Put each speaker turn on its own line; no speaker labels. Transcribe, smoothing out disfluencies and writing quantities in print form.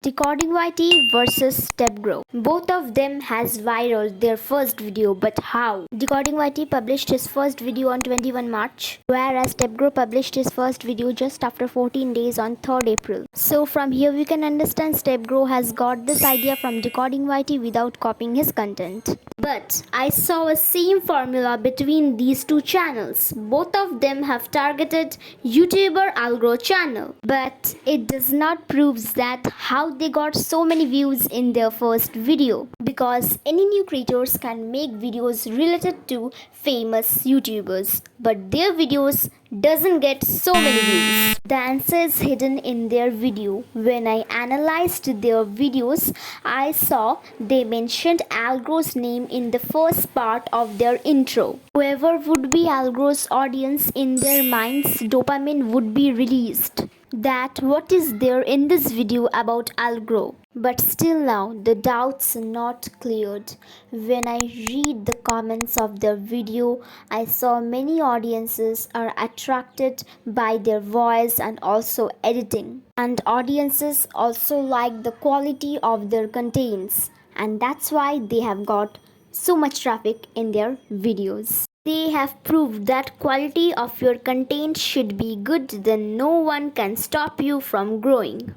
Decoding YT versus StepGrow. Both of them has viral their first video, but how? Decoding YT published his first video on 21 March, whereas StepGrow published his first video just after 14 days on 3rd April. So from here we can understand StepGrow has got this idea from Decoding YT without copying his content. But I saw a same formula between these two channels. Both of them have targeted YouTuber algo channel, but it does not prove that how they got so many views in their first video, because any new creators can make videos related to famous YouTubers, but their videos doesn't get so many views. The answer is hidden in their video. When I analyzed their videos, I saw they mentioned Algro's name in the first part of their intro. Whoever would be Algro's audience, in their minds dopamine would be released. That what is there in this video about Algro. But still now the doubts are not cleared. When I read the comments of their video, I saw many audiences are attracted by their voice and also editing. And audiences also like the quality of their contents. And that's why they have got so much traffic in their videos. They have proved that quality of your content should be good, then no one can stop you from growing.